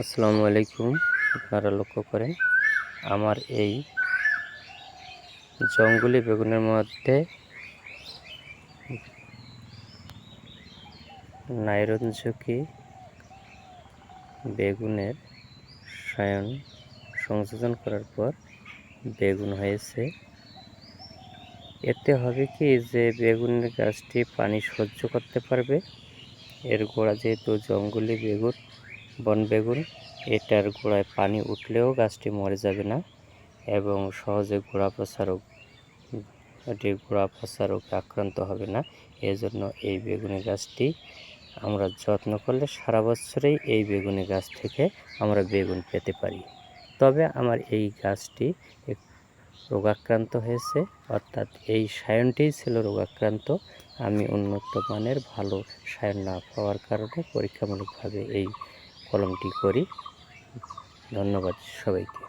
আসসালামু আলাইকুম। আপনারা লক্ষ্য করেন আমার এই জঙ্গলি বেগুনের মধ্যে নাইরনঝুঁকি বেগুনের সায়ন সংযোজন করার পর বেগুন হয়েছে। এতে হবে কি যে বেগুনের গাছটি পানি সহ্য করতে পারবে। এর গোড়া যেহেতু জঙ্গলি বেগুন, বন বেগুন, এটার গোড়ায় পানি উঠলেও গাছটি মরে যাবে না এবং সহজে গোড়া পচা রোগে আক্রান্ত হবে না। এজন্য এই বেগুনি গাছটি আমরা যত্ন করলে সারা বছরেই এই বেগুনি গাছ থেকে আমরা বেগুন পেতে পারি। তবে আমার এই গাছটি রোগাক্রান্ত হয়েছে, অর্থাৎ এই সায়নটিই ছিল রোগাক্রান্ত। আমি উন্নত মানের ভালো সায়ন না পাওয়ার কারণে পরীক্ষামূলকভাবে এই কলমটি করি। ধন্যবাদ সবাইকে।